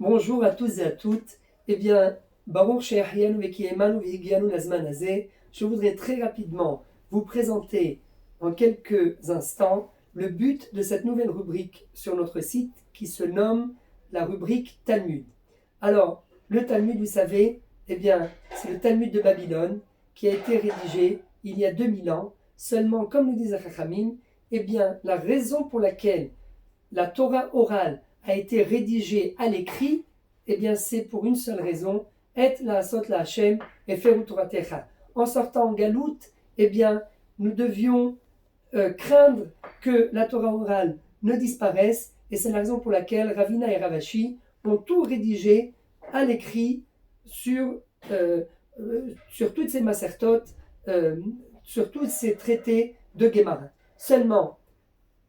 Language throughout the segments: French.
Bonjour à tous et à toutes. Eh bien, Baruch She'ahyanu Ve'kiyemanu Ve'higyanu Lazman Hazeh. Je voudrais très rapidement vous présenter en quelques instants le but de cette nouvelle rubrique sur notre site qui se nomme la rubrique Talmud. Alors, le Talmud, vous savez, eh bien, c'est le Talmud de Babylone qui a été rédigé il y a 2000 ans. Seulement, comme nous disent les Chachamim, eh bien, la raison pour laquelle la Torah orale a été rédigée à l'écrit, eh bien c'est pour une seule raison, et la asot la Hashem et feru Toratecha. En sortant en galoute, eh bien nous devions craindre que la Torah orale ne disparaisse, et c'est la raison pour laquelle Ravina et Ravashi ont tout rédigé à l'écrit sur toutes ces masertotes, sur tous ces traités de Gemara. Seulement,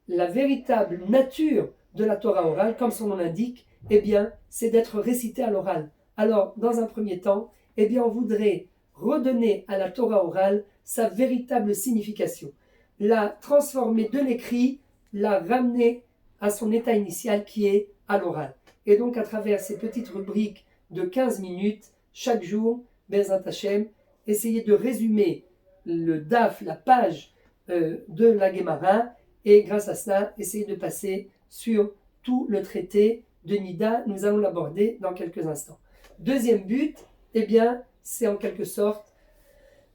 la véritable nature de la Torah orale, comme son nom l'indique, eh bien, c'est d'être récité à l'oral. Alors, dans un premier temps, eh bien, on voudrait redonner à la Torah orale sa véritable signification, la transformer de l'écrit, la ramener à son état initial qui est à l'oral. Et donc, à travers ces petites rubriques de 15 minutes, chaque jour, Bezrat Hashem, essayer de résumer le daf, la page de la Gemara, et grâce à cela, essayer de passer sur tout le traité de Nida. Nous allons l'aborder dans quelques instants. Deuxième but, eh bien, c'est en quelque sorte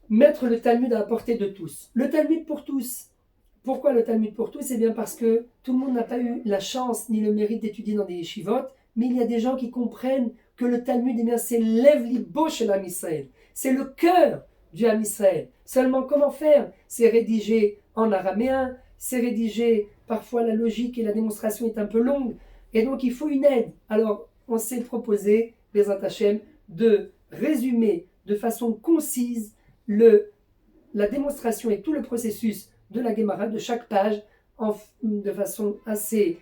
mettre le Talmud à la portée de tous. Le Talmud pour tous. Pourquoi le Talmud pour tous ? Eh bien parce que tout le monde n'a pas eu la chance ni le mérite d'étudier dans des yeshivot, mais il y a des gens qui comprennent que le Talmud, eh bien, c'est l'Ev Libo chez l'Am Israël. C'est le cœur du Am Israël. Seulement, comment faire ? C'est rédigé en araméen, c'est rédigé, parfois la logique et la démonstration est un peu longue, et donc il faut une aide. Alors, on s'est proposé, Bezrat Hashem, de résumer de façon concise la démonstration et tout le processus de la Gemara, de chaque page, de façon assez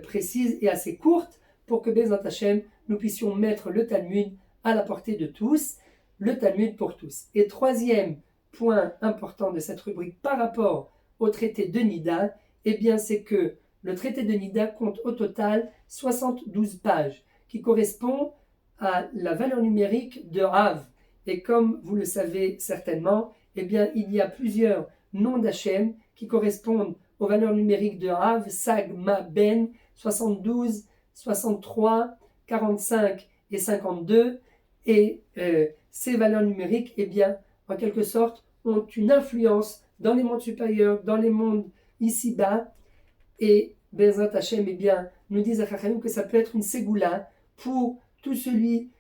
précise et assez courte, pour que Bezrat Hashem, nous puissions mettre le Talmud à la portée de tous, le Talmud pour tous. Et troisième point important de cette rubrique par rapport au traité de Nida, eh bien c'est que le traité de Nida compte au total 72 pages, qui correspond à la valeur numérique de Rav. Et comme vous le savez certainement, eh bien il y a plusieurs noms d'Hachem qui correspondent aux valeurs numériques de Rav, Sag, Ma, Ben, 72, 63, 45 et 52. Et ces valeurs numériques, eh bien, en quelque sorte, ont une influence dans les mondes supérieurs, dans les mondes ici-bas. Et Bezrat Hashem, eh bien, nous disent à Chachamim que ça peut être une ségoula pour tout celui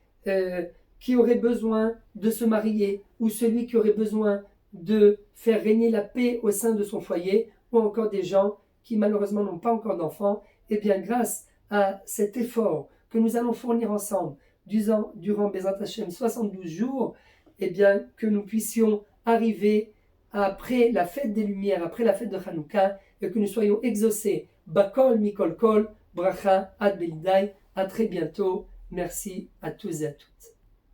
qui aurait besoin de se marier, ou celui qui aurait besoin de faire régner la paix au sein de son foyer, ou encore des gens qui malheureusement n'ont pas encore d'enfants. Eh bien, grâce à cet effort que nous allons fournir ensemble durant Bezrat Hashem 72 jours, eh bien, que nous puissions arriver après la fête des Lumières, après la fête de Hanouka, et que nous soyons exaucés. Bakol Mikol Kol, Bracha Ad Belidai. À très bientôt. Merci à tous et à toutes.